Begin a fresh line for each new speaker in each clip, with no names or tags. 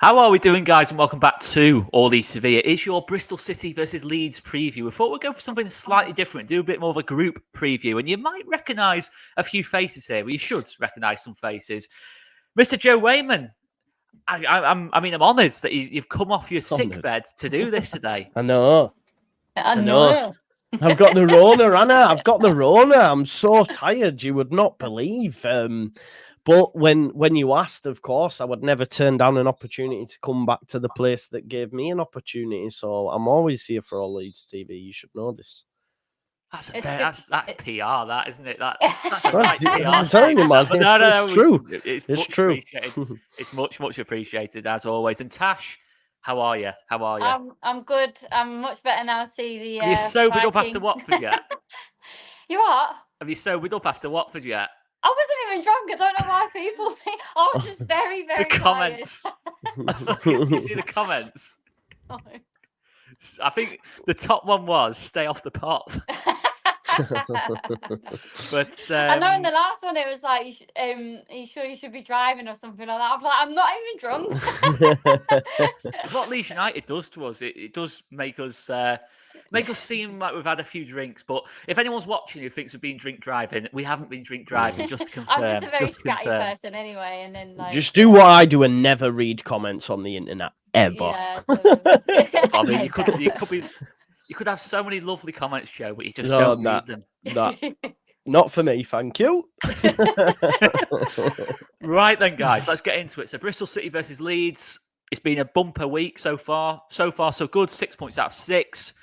How are we doing, guys? And welcome back to All Leeds TV. It is your Bristol City versus Leeds preview. We thought we'd go for something slightly different, do a bit more of a group preview. And you might recognise a few faces here. Well, you should recognise some faces. Mr. Joe Wayman, I'm honoured that you've come off your sick bed to do this today.
I know. I've got the Rona, Anna. I've got the Rona. I'm so tired. You would not believe. But when you asked, of course, I would never turn down an opportunity to come back to the place that gave me an opportunity. So I'm always here for All Leeds TV. You should know this.
That's PR, that isn't it? That's a right PR.
I'm telling you, man. It's true.
It's true. It's much appreciated as always. And Tash, how are you?
I'm good. I'm much better now. See the.
Have you sobered up after Watford yet?
You what?
Have you sobered up after Watford yet?
I wasn't even drunk. I don't know why people think. I was just very, very
the comments. You see the comments?
No.
I think the top one was stay off the pot. But
I know in the last one it was like, are you sure you should be driving or something like that? I'm like, I'm not even drunk.
What Leeds United does to us, it does make us seem like we've had a few drinks. But if anyone's watching who thinks we've been drink driving, we haven't been drink driving. Just to confirm.
I'm just a very scatty person anyway, and then like
just do what I do and never read comments on the internet ever.
Yeah,
I mean, you could have so many lovely comments, Joe, but you just don't read them.
Not for me, thank you.
Right then, guys, let's get into it. So Bristol City versus Leeds. It's been a bumper week so far. So far, so good. 6 points out of 6.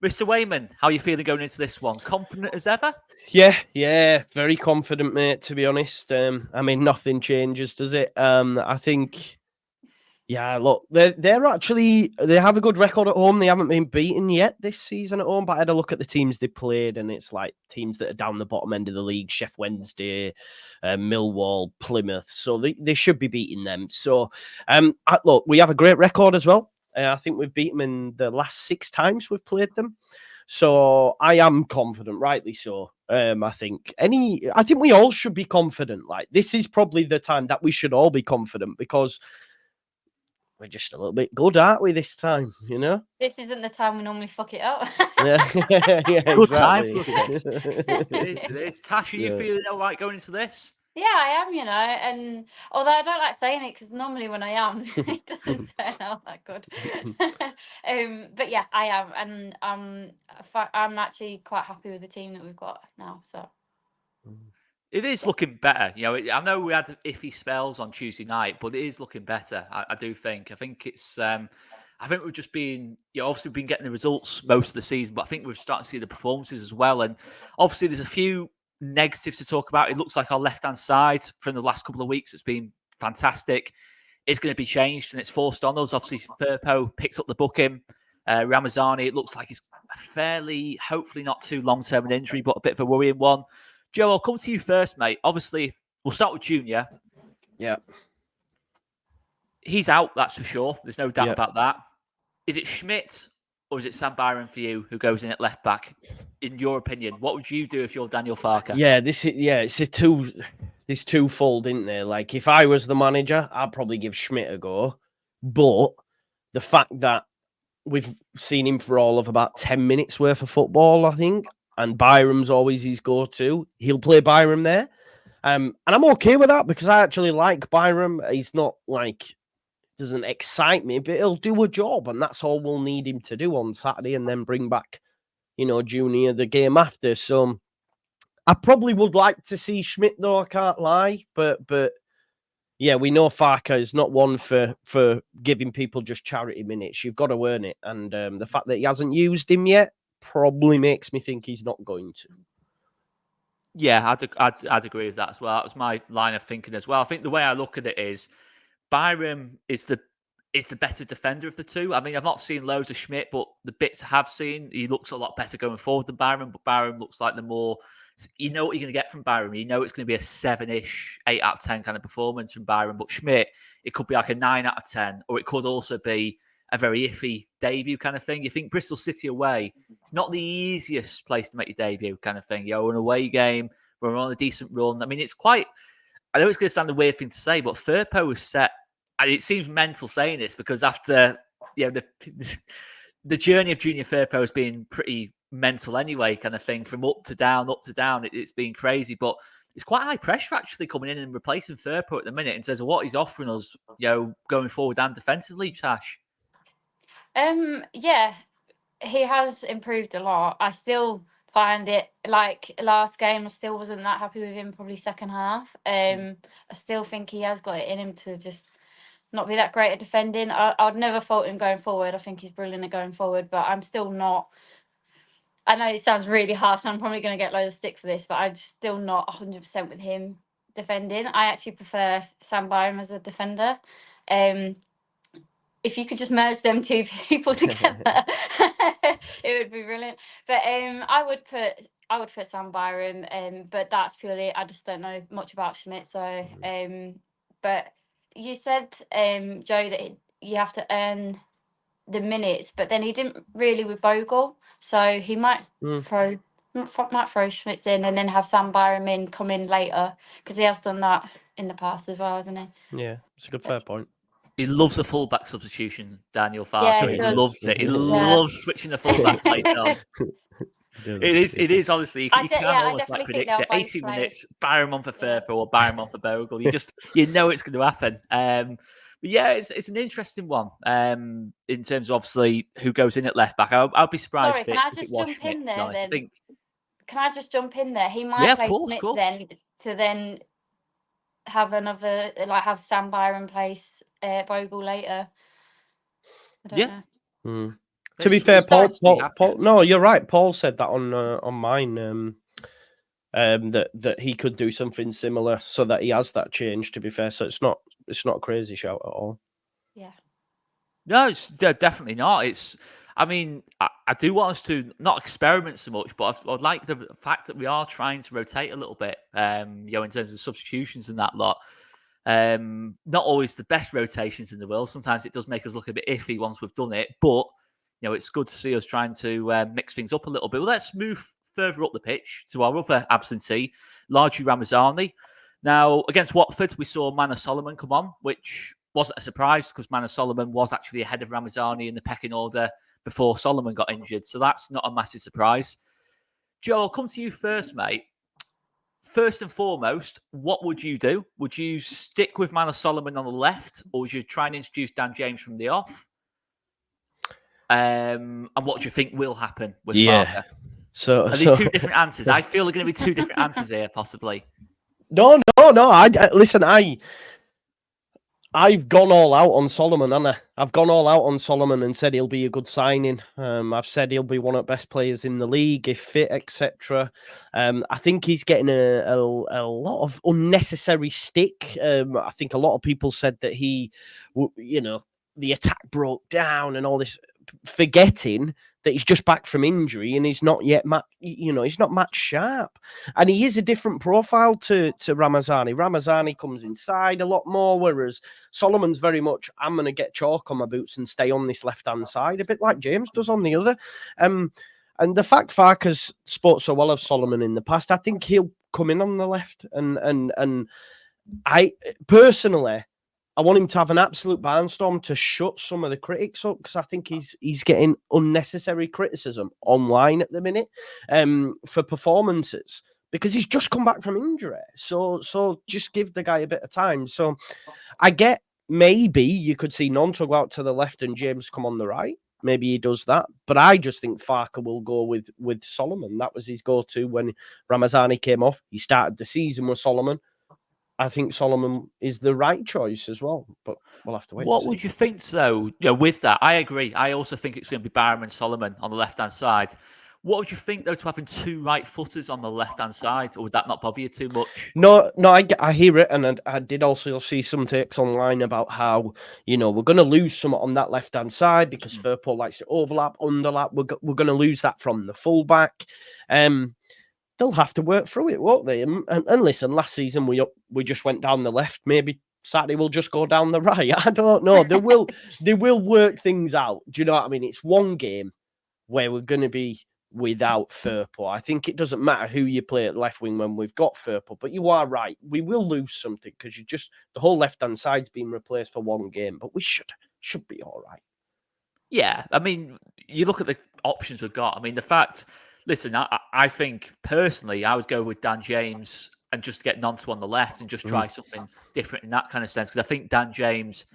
Mr. Wayman, how are you feeling going into this one? Confident as ever?
Yeah, very confident, mate, to be honest. I mean, nothing changes, does it? I think, yeah, look, they have a good record at home. They haven't been beaten yet this season at home, but I had a look at the teams they played, and it's like teams that are down the bottom end of the league, Sheff Wednesday, Millwall, Plymouth. So they should be beating them. So, look, we have a great record as well. I think we've beaten them in the last 6 times we've played them. So I am confident, rightly so. I think we all should be confident. Like, this is probably the time that we should all be confident, because we're just a little bit good, aren't we, this time, you know?
This isn't the time we normally fuck it up.
Yeah,
good time
exactly.
for this. It is. Tash, are you feeling all right going into this?
Yeah, I am, and although I don't like saying it, because normally when I am, it doesn't turn out that good. But yeah, I am, and I'm actually quite happy with the team that we've got now. So
it is looking better. I know we had iffy spells on Tuesday night, but it is looking better. I do think. I think it's. I think we've just been, obviously we've been getting the results most of the season, but I think we're starting to see the performances as well. And obviously, there's a few negatives to talk about. It looks like our left-hand side from the last couple of weeks has been fantastic. It's going to be changed, and it's forced on us. Obviously, Firpo picks up the booking. Ramazani, it looks like it's a fairly, hopefully not too long-term an injury, but a bit of a worrying one. Joe, I'll come to you first, mate. Obviously, we'll start with Junior.
Yeah.
He's out, that's for sure. There's no doubt about that. Is it Schmidt or is it Sam Byron for you who goes in at left back? In your opinion, what would you do if you're Daniel Farker?
It's twofold, isn't there? Like, if I was the manager, I'd probably give Schmidt a go. But the fact that we've seen him for all of about 10 minutes worth of football, I think, and Byram's always his go-to, he'll play Byram there. And I'm okay with that, because I actually like Byram. He's not like, doesn't excite me, but he'll do a job, and that's all we'll need him to do on Saturday, and then bring back, Junior the game after. So I probably would like to see Schmidt, though, I can't lie. But yeah, we know Farker is not one for giving people just charity minutes. You've got to earn it. And the fact that he hasn't used him yet probably makes me think he's not going to.
Yeah, I'd agree with that as well. That was my line of thinking as well. I think the way I look at it is Byram is the better defender of the two. I mean, I've not seen loads of Schmidt, but the bits I have seen, he looks a lot better going forward than Byram. But Byram looks like the more, you know what you're going to get from Byram. You know it's going to be a 7-ish, 8 out of 10 kind of performance from Byram. But Schmidt, it could be like a 9 out of 10, or it could also be a very iffy debut kind of thing. You think Bristol City away, it's not the easiest place to make your debut kind of thing. An away game, we're on a decent run. I mean, it's quite, I know it's going to sound a weird thing to say, but Firpo was set it seems mental saying this because after the journey of Junior Firpo has been pretty mental anyway, kind of thing, from up to down. It's been crazy, but it's quite high pressure actually coming in and replacing Firpo at the minute in terms of what he's offering us, going forward and defensively, Tash.
Yeah, he has improved a lot. I still find it like last game, I still wasn't that happy with him, probably second half. I still think he has got it in him to just not be that great at defending. I'd never fault him going forward. I think he's brilliant at going forward, but I'm still not. I know it sounds really harsh. I'm probably going to get loads of stick for this, but I'm still not 100% with him defending. I actually prefer Sam Byram as a defender. If you could just merge them two people together, it would be brilliant. But I would put Sam Byram, but that's purely, I just don't know much about Schmidt. So, but you said, Joe, that you have to earn the minutes, but then he didn't really with Bogle, so he might throw Schmitz in and then have Sam Byram come in later, because he has done that in the past as well, hasn't he?
Yeah, it's a good fair point.
He loves a fullback substitution, Daniel Farker.
Yeah,
he
does.
loves it. He loves switching the fullbacks later on. It is honestly, you can almost like predict it. 80 minutes, Byram on for Firpo or Byram on for Bogle. You know it's going to happen. But yeah, it's an interesting one in terms of obviously who goes in at left back. I'll be surprised if it was Schmidt, to be honest. I think.
Can I just jump in there? He might play Schmidt then to then have another, like have Sam Byram place Bogle later. I don't know.
To be fair, Paul, no, you're right. Paul said that on mine. That he could do something similar so that he has that change. To be fair, so it's not a crazy shout at all.
Yeah.
No, it's definitely not. I mean, I do want us to not experiment so much, but I like the fact that we are trying to rotate a little bit. In terms of substitutions and that lot. Not always the best rotations in the world. Sometimes it does make us look a bit iffy once we've done it, but it's good to see us trying to mix things up a little bit. Well, let's move further up the pitch to our other absentee, Largi Ramazani. Now, against Watford, we saw Manor Solomon come on, which wasn't a surprise because Manor Solomon was actually ahead of Ramazani in the pecking order before Solomon got injured. So that's not a massive surprise. Joe, I'll come to you first, mate. First and foremost, what would you do? Would you stick with Manor Solomon on the left, or would you try and introduce Dan James from the off? And what do you think will happen with Farker? Are these two different answers? I feel they're going to be two different answers here, possibly.
No. Listen, I've gone all out on Solomon, haven't I? I've gone all out on Solomon and said he'll be a good signing. I've said he'll be one of the best players in the league if fit, etc. I think he's getting a lot of unnecessary stick. I think a lot of people said that the attack broke down and all this, forgetting that he's just back from injury and he's not yet he's not match sharp, and he is a different profile to Ramazani. Ramazani comes inside a lot more, whereas Solomon's very much, I'm going to get chalk on my boots and stay on this left hand side, a bit like James does on the other. And the fact Farker's spoke so well of Solomon in the past, I think he'll come in on the left, and I personally, I want him to have an absolute barnstorm to shut some of the critics up, because I think he's getting unnecessary criticism online at the minute for performances, because he's just come back from injury. So just give the guy a bit of time. So I get, maybe you could see Nonto go out to the left and James come on the right. Maybe he does that. But I just think Farker will go with Solomon. That was his go-to when Ramazani came off. He started the season with Solomon. I think Solomon is the right choice as well, but we'll have to wait.
What would you think, though? With that, I agree. I also think it's going to be Byram and Solomon on the left-hand side. What would you think, though, to having two right footers on the left-hand side, or would that not bother you too much?
No, I hear it, and I did also see some takes online about how, we're going to lose some on that left-hand side because Firpo likes to overlap, underlap. We're going to lose that from the fullback. They'll have to work through it, won't they? And listen, last season we just went down the left. Maybe Saturday we'll just go down the right. I don't know. They will work things out. Do you know what I mean? It's one game where we're going to be without Firpo. I think it doesn't matter who you play at left wing when we've got Firpo, but you are right. We will lose something because the whole left-hand side's been replaced for one game, but we should be all right.
Yeah, I mean, you look at the options we've got. I mean, the fact, listen, I think personally, I would go with Dan James and just get Nonto on the left and just try something different in that kind of sense. Because I think Dan James,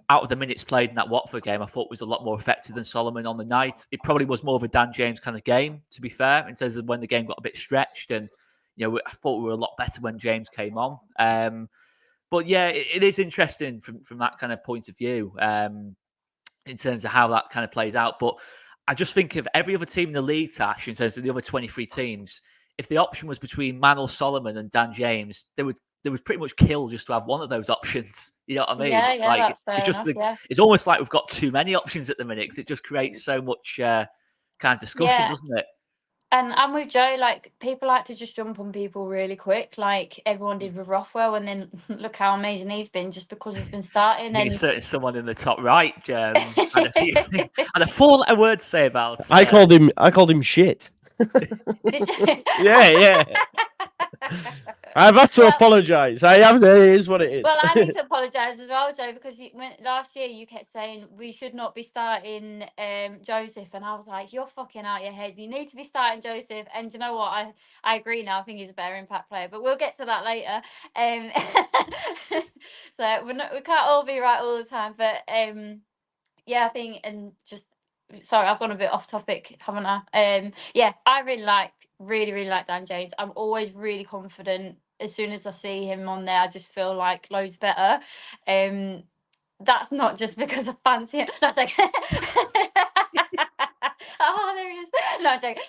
out of the minutes played in that Watford game, I thought was a lot more effective than Solomon on the night. It probably was more of a Dan James kind of game, to be fair, in terms of when the game got a bit stretched. And, I thought we were a lot better when James came on. But yeah, it is interesting from that kind of point of view. In terms of how that kind of plays out. But I just think of every other team in the league, Tash, in terms of the other 23 teams, if the option was between Manor Solomon and Dan James, they would pretty much kill just to have one of those options. You know what I mean?
Yeah,
It's
yeah,
like
that's fair
it's just
enough,
it's almost like we've got too many options at the minute because it just creates so much kind of discussion, doesn't it?
And with Joe, like, people like to just jump on people really quick, like everyone did with Rothwell, and then look how amazing he's been just because he's been starting.
Me
And
certain someone in the top right had a few things, had a 4-letter word to say about.
I called him shit.
Did you?
Yeah. I've had to apologise. It is what it is.
Well, I need to apologise as well, Joe, because last year you kept saying we should not be starting Joseph, and I was like, you're fucking out your head. You need to be starting Joseph, and you know what? I agree now. I think he's a better impact player, but we'll get to that later. So we can't all be right all the time, but yeah, I think, and just sorry, I've gone a bit off topic, haven't I? Yeah, I really like Dan James. I'm always really confident. As soon as I see him on there, I just feel like loads better. That's not just because I fancy him. No, I'm joking. Oh, there he is. No, I'm joking.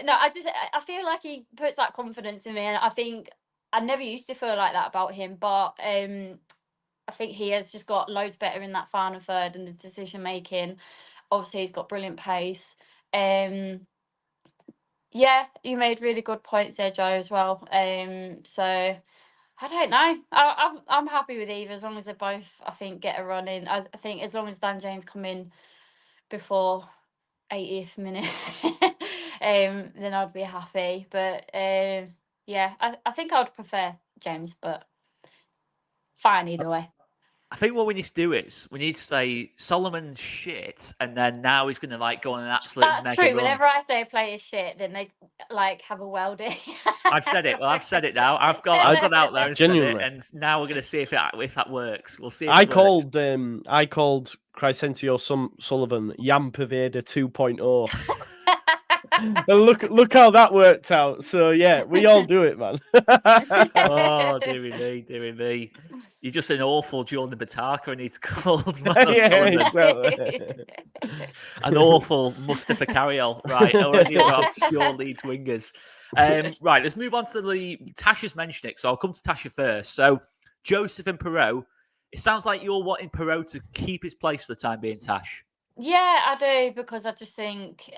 No, I feel like he puts that confidence in me, and I think I never used to feel like that about him, but I think he has just got loads better in that final third and the decision making. Obviously, he's got brilliant pace. Yeah, you made really good points there, Joe, as well. So I don't know. I'm happy with either as long as they both, I think, get a run in. I think as long as Dan James come in before 80th minute, then I'd be happy. But yeah, I think I'd prefer James, but fine either way.
I think what we need to do is we need to say Solomon's shit, and then now he's going to like go on an absolute
That's
mega
true.
run.
Whenever I say a player's shit, then they like have a welding.
I've said it. Well, I've said it now. I've gone out there and
Genuinely.
said it, and now we're going to see if that works. We'll see. If
I
it works.
called Crescencio Sullivan Yam Pervader 2.0. And look how that worked out. So yeah, we all do it, man.
Oh, dearie me. You're just an awful Jordan Bataka, and he's called
Yeah, exactly.
An awful Mustafa Carriel, right? Or any other obscure Leeds wingers. Right, let's move on to Tash has mentioned it, so I'll come to Tasha first. So Joseph and Perot. It sounds like you're wanting Perot to keep his place for the time being, Tash.
Yeah, I do, because I just think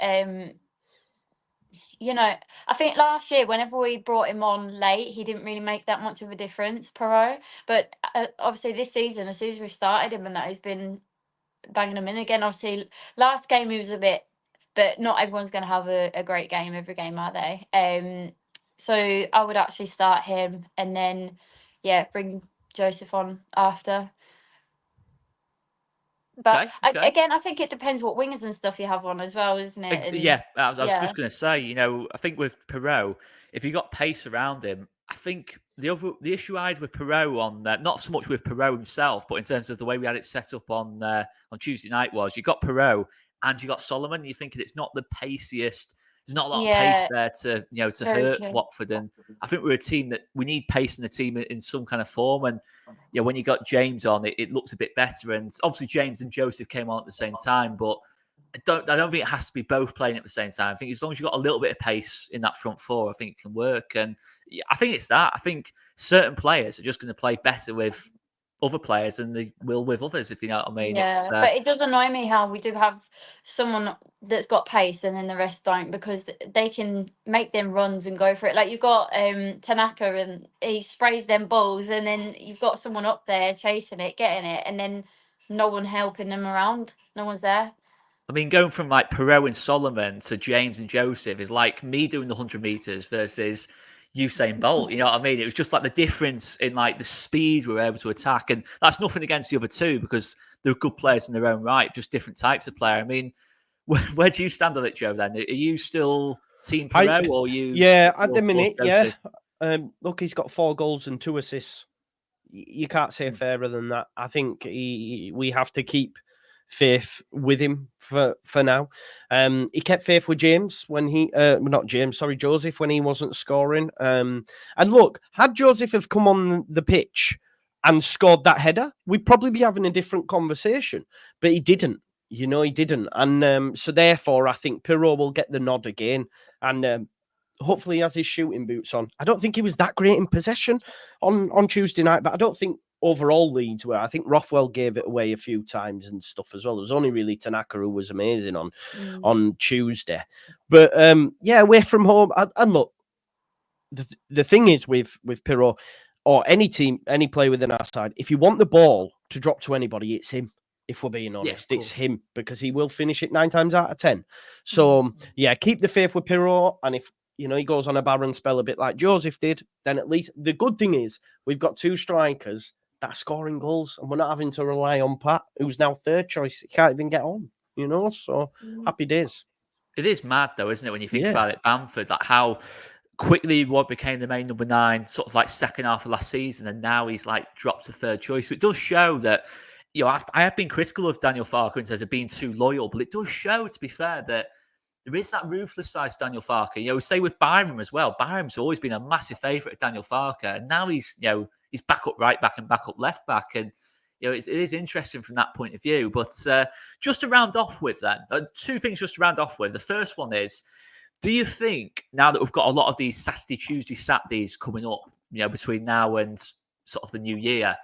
I think last year, whenever we brought him on late, he didn't really make that much of a difference, Perot. But obviously this season, as soon as we started him and that, he's been banging them in again. Obviously, last game he was a bit, but not everyone's going to have a great game every game, are they? So I would actually start him and then, yeah, bring Joseph on after. But
Okay.
again, I think it depends what wingers and stuff you have on as well, isn't it? And,
yeah, I was just going to say, I think with Perot, if you got pace around him, I think the issue I had with Perot on not so much with Perot himself, but in terms of the way we had it set up on Tuesday night, was you got Perot and you got Solomon. You're thinking it's not the paciest. There's not a lot of pace there to hurt Watford, and I think we're a team that we need pace in the team in some kind of form. And when you got James on, it looks a bit better. And obviously James and Joseph came on at the same time, but I don't think it has to be both playing at the same time. I think as long as you've got a little bit of pace in that front four, I think it can work. And I think it's that. I think certain players are just going to play better with other players than they will with others, if you know what I mean.
Yeah, but it does annoy me how we do have someone that's got pace and then the rest don't, because they can make them runs and go for it. Like you've got Tanaka, and he sprays them balls, and then you've got someone up there chasing it, getting it, and then no one helping them around. No one's there.
I mean, going from like Perot and Solomon to James and Joseph is like me doing the 100 meters versus Usain Bolt. You know what I mean? It was just like the difference in like the speed we were able to attack. And that's nothing against the other two because they're good players in their own right, just different types of player. I mean, where do you stand on it, Joe, then? Are you still Team Perot or are you
Yeah, at
more
the
towards
minute, yeah.
Joseph?
Look, he's got 4 goals and 2 assists. You can't say fairer than that. I think we have to keep faith with him for now. He kept faith with James when Joseph when he wasn't scoring. And look, had Joseph have come on the pitch and scored that header, we'd probably be having a different conversation. But he didn't. You know, he didn't. And so therefore, I think Pirot will get the nod again. And hopefully he has his shooting boots on. I don't think he was that great in possession on Tuesday night, but I don't think overall Leeds were. I think Rothwell gave it away a few times and stuff as well. There's only really Tanaka who was amazing on Tuesday. But yeah, away from home. And look, the thing is with Pirot or any team, any player within our side, if you want the ball to drop to anybody, it's him. If we're being honest, it's him because he will finish it 9 times out of 10. So yeah, keep the faith with Pirot, and if you know he goes on a barren spell a bit like Joseph did, then at least the good thing is we've got 2 strikers that are scoring goals, and we're not having to rely on Pat, who's now 3rd choice. He can't even get on, you know. So happy days.
It is mad though, isn't it, when you think about it, Bamford, like how quickly what became the main number 9, sort of like second half of last season, and now he's like dropped to 3rd choice. So it does show that, you know, I have been critical of Daniel Farke in terms of being too loyal, but it does show, to be fair, that there is that ruthless side to Daniel Farke. You know, say with Byram as well. Byram's always been a massive favourite of Daniel Farke, and now he's back up right back and back up left back, and you know it is interesting from that point of view. But just to round off with then, 2 things just to round off with. The first one is, do you think now that we've got a lot of these Saturday, Tuesday, Saturdays coming up, you know, between now and sort of the new year?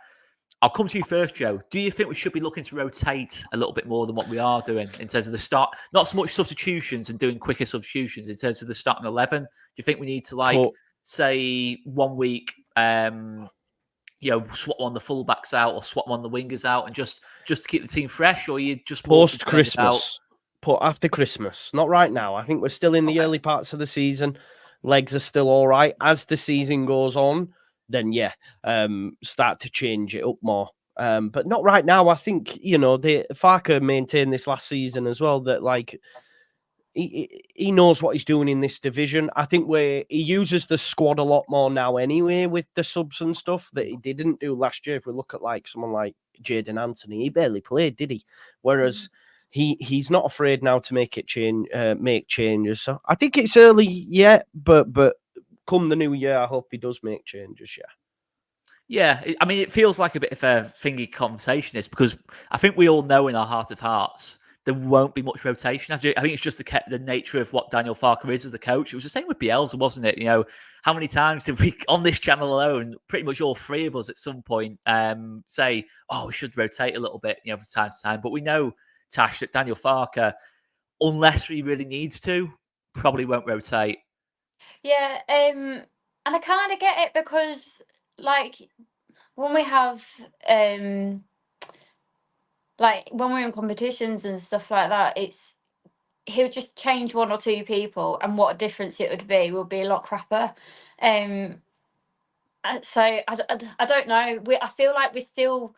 I'll come to you first, Joe. Do you think we should be looking to rotate a little bit more than what we are doing in terms of the start? Not so much substitutions and doing quicker substitutions in terms of the starting 11. Do you think we need to say 1 week, you know, swap on the fullbacks out or swap on the wingers out and just to keep the team fresh, or are you just
post Christmas? Put after Christmas, not right now. I think we're still in the early parts of the season. Legs are still all right. As the season goes on, then start to change it up more. But not right now. I think, you know, Farke maintained this last season as well, that like he knows what he's doing in this division. I think he uses the squad a lot more now anyway with the subs and stuff that he didn't do last year. If we look at like someone like Jadon Anthony, he barely played, did he? Whereas he's not afraid now to make changes. So I think it's early yet, but come the new year, I hope he does make changes.
Yeah, I mean, it feels like a bit of a thingy conversation, this, because I think we all know in our heart of hearts there won't be much rotation. I think it's just the nature of what Daniel Farke is as a coach. It was the same with Bielsa, wasn't it? You know, how many times did we, on this channel alone, pretty much all 3 of us at some point say, oh, we should rotate a little bit, you know, from time to time. But we know, Tash, that Daniel Farke, unless he really needs to, probably won't rotate.
Yeah, and I kind of get it because, like, when we have, like, when we're in competitions and stuff like that, he'll just change 1 or 2 people, and what a difference it would be will be a lot crapper. So I don't know. I feel like we're still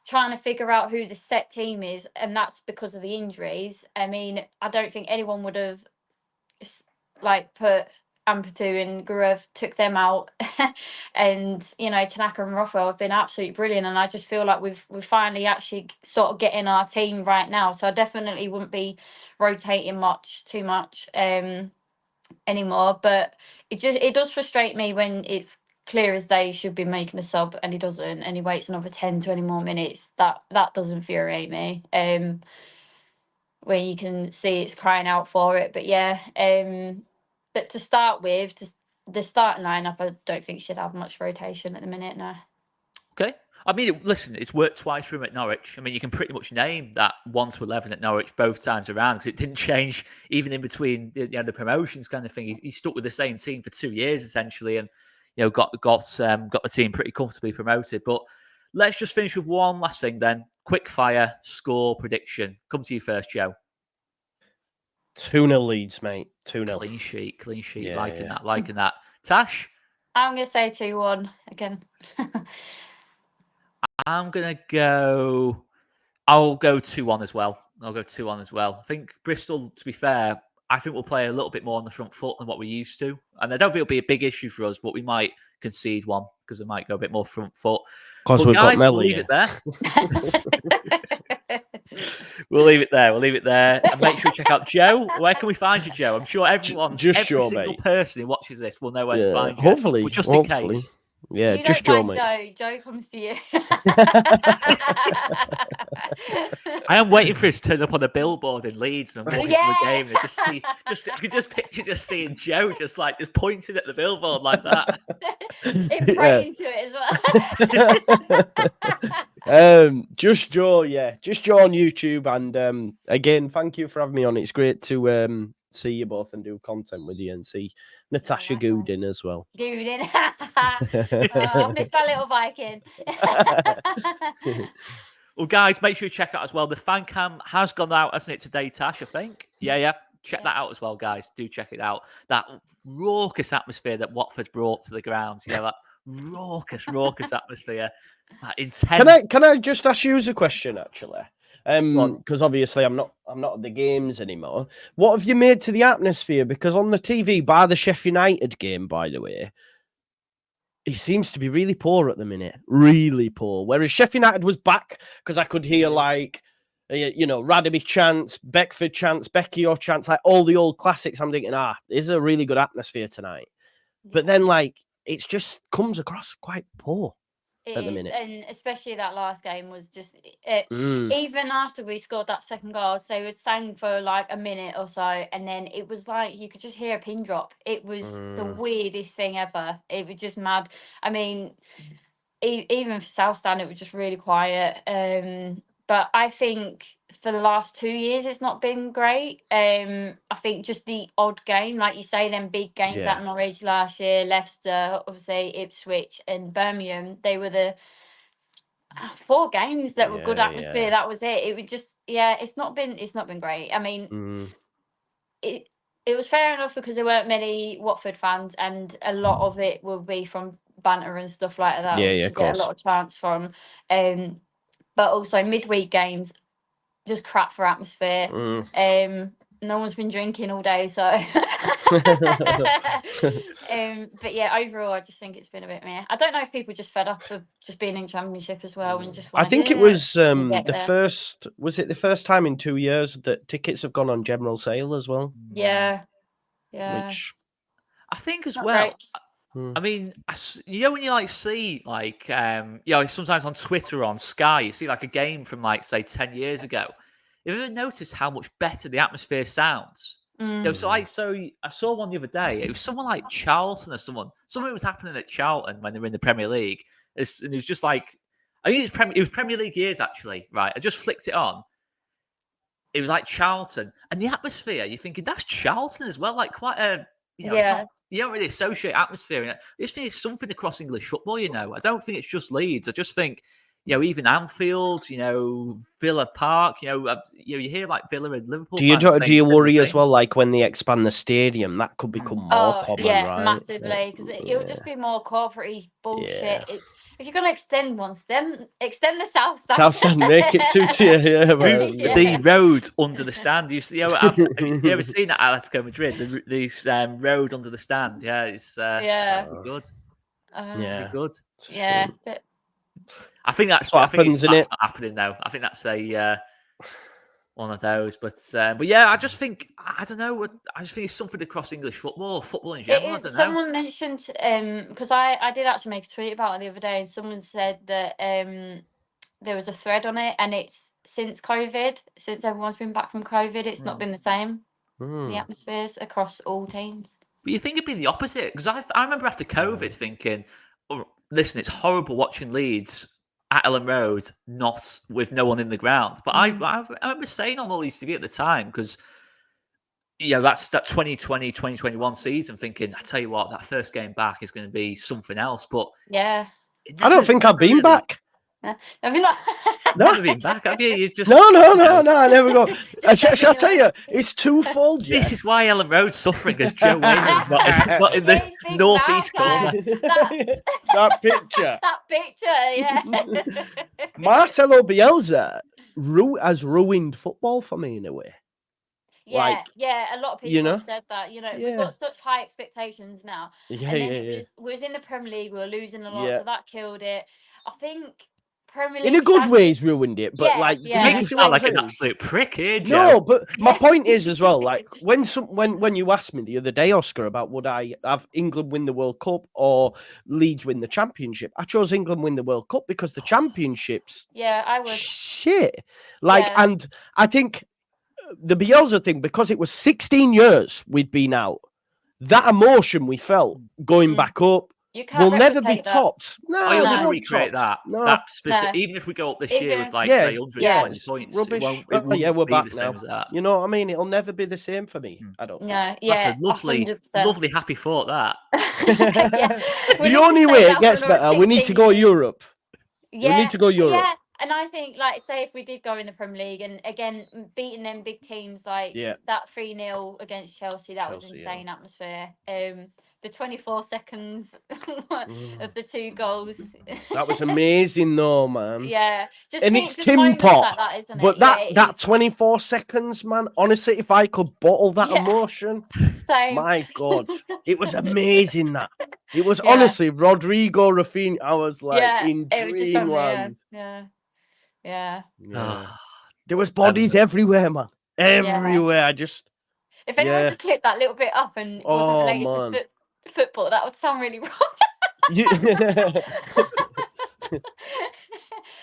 trying to figure out who the set team is, and that's because of the injuries. I mean, I don't think anyone would have like put Ampadu and Gurev, took them out, and you know Tanaka and Rothwell have been absolutely brilliant, and I just feel like we're finally actually sort of getting our team right now. So I definitely wouldn't be rotating too much anymore. But it does frustrate me when it's clear as day should be making a sub and he doesn't, and he waits another 10-20 more minutes. That does infuriate me. Where you can see it's crying out for it. But yeah, but to start with, the starting lineup, I don't think should have much rotation at the minute. No.
Okay. I mean, listen, it's worked twice for him at Norwich. I mean, you can pretty much name that 1 to 11 at Norwich both times around because it didn't change even in between the promotions kind of thing. He stuck with the same team for 2 years essentially, and you know got the team pretty comfortably promoted. But let's just finish with one last thing then. Quick fire score prediction. Come to you first, Joe.
2-0 Leeds, mate. 2-0.
Clean sheet.
Yeah,
liking
yeah.
that. Tash?
I'm going to say 2-1 again.
I'm going to go... I'll go 2-1 as well. I think Bristol, to be fair, I think we'll play a little bit more on the front foot than what we're used to. And I don't think it'll be a big issue for us, but we might concede one because we might go a bit more front foot.
Because
But
we've
guys,
got
we'll
Melly.
leave it there. We'll leave it there. And make sure you check out Joe. Where can we find you, Joe? I'm sure everyone,
Just
every
Joe,
single
mate.
person who watches this will know where to find you.
Hopefully.
But just in case.
Yeah,
You
just
don't
Joe,
find
mate.
Joe comes to you.
I am waiting for it to turn up on a billboard in Leeds and I'm walking to a game and I can just picture seeing Joe just pointing at the billboard like that.
Praying to it as well.
Just Joe, just Joe on YouTube. And again, thank you for having me on. It's great to see you both and do content with you and see Natasha Goodin as well.
Goodin. I miss my little Viking.
Well, guys, make sure you check out as well. The fan cam has gone out, hasn't it, today, Tash, I think? Yeah. Check that out as well, guys. Do check it out. That raucous atmosphere that Watford brought to the ground. That raucous atmosphere. That intense.
Can I just ask you a question, actually? Because obviously I'm not at the games anymore. What have you made to the atmosphere? Because on the TV, by the Sheffield United game, by the way, he seems to be really poor at the minute. Really poor. Whereas Sheffield United was back because I could hear Radeby chants, Beckford chants, Becchio chants, like all the old classics. I'm thinking, there's a really good atmosphere tonight. But then it just comes across quite poor. At the minute.
And especially that last game was just even after we scored that second goal, so it sang for like a minute or so, and then it was like you could just hear a pin drop. It was the weirdest thing ever. It was just mad. I mean, even for South Stand, it was just really quiet. But I think for the last 2 years, it's not been great. I think just the odd game, like you say, them big games like Norwich last year, Leicester, obviously Ipswich and Birmingham, they were the 4 games that were good atmosphere. Yeah. That was it. It would just, it's not been great. I mean, it was fair enough because there weren't many Watford fans, and a lot of it will be from banter and stuff like that.
Yeah, of course.
Get a lot of chance from. But also midweek games, just crap for atmosphere. No one's been drinking all day, so. But yeah, overall, I just think it's been a bit meh. I don't know if people just fed up of just being in Championship as well and just.
I think it was the first. Was it the first time in 2 years that tickets have gone on general sale as well?
Yeah.
Which
I think as
Not
well.
great.
I mean, when you see sometimes on Twitter or on Sky, you see a game from say 10 years ago. Have you ever noticed how much better the atmosphere sounds? So I saw one the other day. It was someone like Charlton or something was happening at Charlton when they were in the Premier League. And it was just I think it was Premier League years actually, right? I just flicked it on. It was like Charlton, and the atmosphere. You're thinking that's Charlton as well, quite a. You don't really associate atmosphere. I just think it's something across English football, I don't think it's just Leeds. I just think, even Anfield, Villa Park, you hear Villa and Liverpool.
Do you worry as well, when they expand the stadium, that could become more common, right?
Massively, because it would just be more corporate bullshit. If you're going to extend one, then extend the South Stand.
South Stand, make it 2-tier.
The road under the stand. You see, have you ever seen at Atletico Madrid? This road under the stand. Yeah, it's good. Good.
Yeah. But...
I think that's
what happens, isn't it?
Not happening though. I think that's one of those. But yeah, I just think I don't know. I just think it's something across English football in general. I don't know.
Someone mentioned because I did actually make a tweet about it the other day, and someone said that there was a thread on it, and it's since everyone's been back from COVID, it's not been the same. The atmospheres across all teams.
But you think it'd be the opposite? Because I remember after COVID thinking, listen, it's horrible watching Leeds at Ellen Road, not with no one in the ground. But I remember saying on all these TV at the time, because that's that 2020, 2021 season, thinking, I tell you what, that first game back is going to be something else. But
I don't think I've been back.
Have you not?
No.
Never been back, have you? You just
No, I never go. Shall I tell you? It's twofold. Yeah.
This is why Ellen Road's suffering as Joe Wayland's not in the
Yeah, his big
northeast
mouth,
corner.
That picture.
That picture, yeah.
Marcelo Bielsa has ruined football for me in a way.
Yeah,
Like,
yeah. A lot of people
you know?
have said that. You know, we've
Yeah.
got such high expectations now.
Yeah,
And then
yeah.
we was in the Premier League, we were losing a lot,
Yeah.
so that killed it. I think Premier League
In a good way,
champions-
he's ruined it. But
Yeah,
like,
yeah.
You
you
make him
see
sound
what I'm
like an
saying?
absolute prick here, Joe.
No, but my
Yeah.
point is as well, like when you asked me the other day, Oscar, about would I have England win the World Cup or Leeds win the Championship, I chose England win the World Cup because the Championships
Yeah, I would.
shit. Like,
Yeah.
and I think the Bielsa thing, because it was 16 years we'd been out, that emotion we felt going back up
You can't
will never be
replicate that.
topped. No,
Oh, you'll
they
never
won't
recreate
top.
that.
No.
That specific,
No.
even if we go up this
Even
year
if-
with like
Yeah,
say 120
it's
points,
rubbish.
it won't
Yeah, we're
be
back
the same
now.
as that.
You know what I mean? It'll never be the same for me. I don't think.
No,
That's
yeah,
a lovely,
100%.
lovely happy thought. That
Yeah. We need
The
to
only
say
way
that
it
for
gets
another
better, we need to
16
go
years.
Europe.
Yeah,
need to go Europe.
Yeah, and I think, like, say if we did go in the Premier League and again beating them big teams like
Yeah.
that 3-0 against Chelsea, that was
Chelsea, yeah.
insane atmosphere. The 24 seconds of the 2 goals.
That was amazing, though, man.
Yeah, just
And
think,
it's
just
Tim
moments
Pot,
like that, isn't
But
it?
that
Yeah, it is.
24 seconds, man, honestly, if I could bottle that
Yeah.
emotion,
Same.
my God, it was amazing. That it was
Yeah.
honestly Rodrigo Rafinha. I was like
Yeah,
in
it was just unreal.
dreamland.
Yeah.
Yeah. There was bodies everywhere, man. Everywhere. I just
If anyone
Yeah.
just clipped that little bit up and
Oh,
wasn't related to football, that would sound really wrong.
You-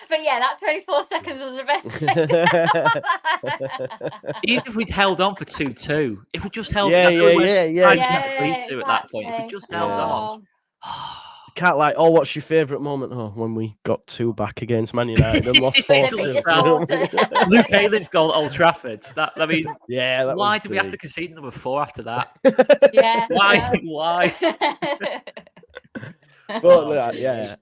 But yeah, that 24 seconds was the best.
even if we'd held on for 2-2, if we just held,
Yeah,
I know
yeah,
we're
yeah, yeah.
tied
Yeah,
to 3-2 at that point. If we just held
Yeah.
on,
Can't like, oh, what's your favourite moment? Oh, when we got 2 back against Man United and lost
They
4-2.
just Luke Aylin's goal at Old Trafford. I mean,
Yeah, that
why
was
did we have to
big.
concede number 4 after that?
Yeah.
Why? Why?
But yeah.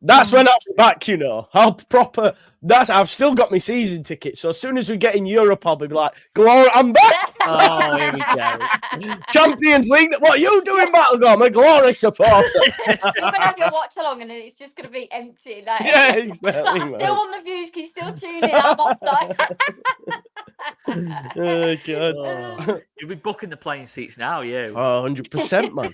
That's when I'll be back, you know. How proper. I've still got my season ticket. So as soon as we get in Europe, I'll be like, Glory, I'm back.
Oh, here we go.
Champions League. What are you doing, Battleground? I'm a Glory supporter.
You're gonna have your watch along and then it's just gonna be empty. Like,
Yeah, exactly,
I'm
mate.
still on the views. Can you still tune in? I'm offside.
Oh, God.
Oh, you'll be booking the plane seats now, you.
Oh, 100%, man.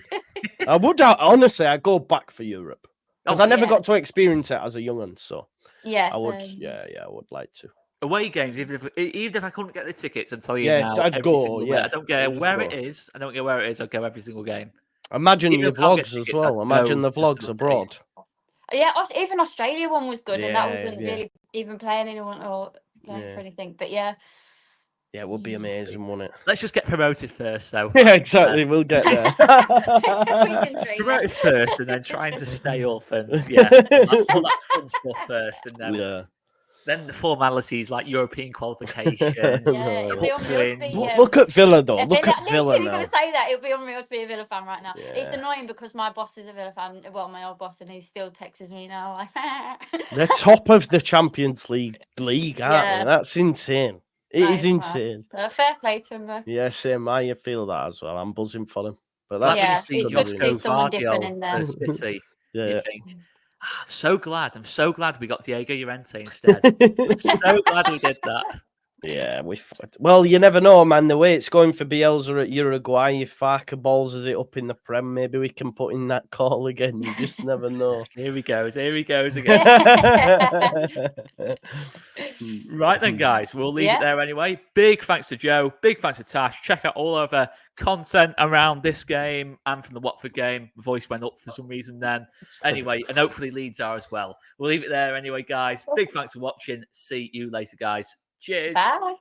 I would, honestly, I'd go back for Europe. Because I never
yeah.
got to experience it as a young one. So
Yes.
I would, I would like to.
Away games, even if I couldn't get the tickets, and tell you
Yeah,
now,
I'd
every
go,
single
yeah.
I don't care
I'd
where
go.
it is. I don't care where it is. I'll go every single game.
Imagine
Even
your
if I can't get
vlogs as
tickets,
well.
I'd
Imagine
go
the
just to
vlogs
the
abroad.
Yeah, even Australia one was good, and that
Yeah,
wasn't
yeah.
really even playing anyone or playing
Yeah.
for anything. But yeah.
Yeah, it would be amazing, wouldn't it?
Let's just get promoted first, though.
Yeah, exactly. We'll get there.
We can dream
Promoted
it.
first, and then trying to stay up, and all that fun stuff first, and then
Yeah.
then the formalities like European qualification.
Yeah, it'd be unreal to be.
But look at Villa, though.
It'd
Look
be
at Villa
literally
now.
going to say that. It would be unreal to be a Villa fan right now. It's
Yeah.
annoying because my boss is a Villa fan. Well, my old boss, and he still texts me now like.
They're top of the Champions League, aren't
Yeah.
they? That's insane. It
That
is
is mad.
insane.
Fair play to him, though.
Yeah, same. I feel that as well. I'm buzzing for them. But
It's like when
Yeah,
you see
it's good to
Josko
see someone different in there.
at City.
Yeah.
You think, I'm so glad we got Diego Llorente instead. I'm so glad we did that.
Yeah, well, you never know, man. The way it's going for Bielsa at Uruguay, if Farker balls it up in the Prem, maybe we can put in that call again. You just never know.
Here he goes again. Right then, guys, we'll leave it there anyway. Big thanks to Joe. Big thanks to Tash. Check out all of our content around this game and from the Watford game. My voice went up for some reason then. Anyway, and hopefully Leeds are as well. We'll leave it there anyway, guys. Big thanks for watching. See you later, guys. Cheers.
Bye.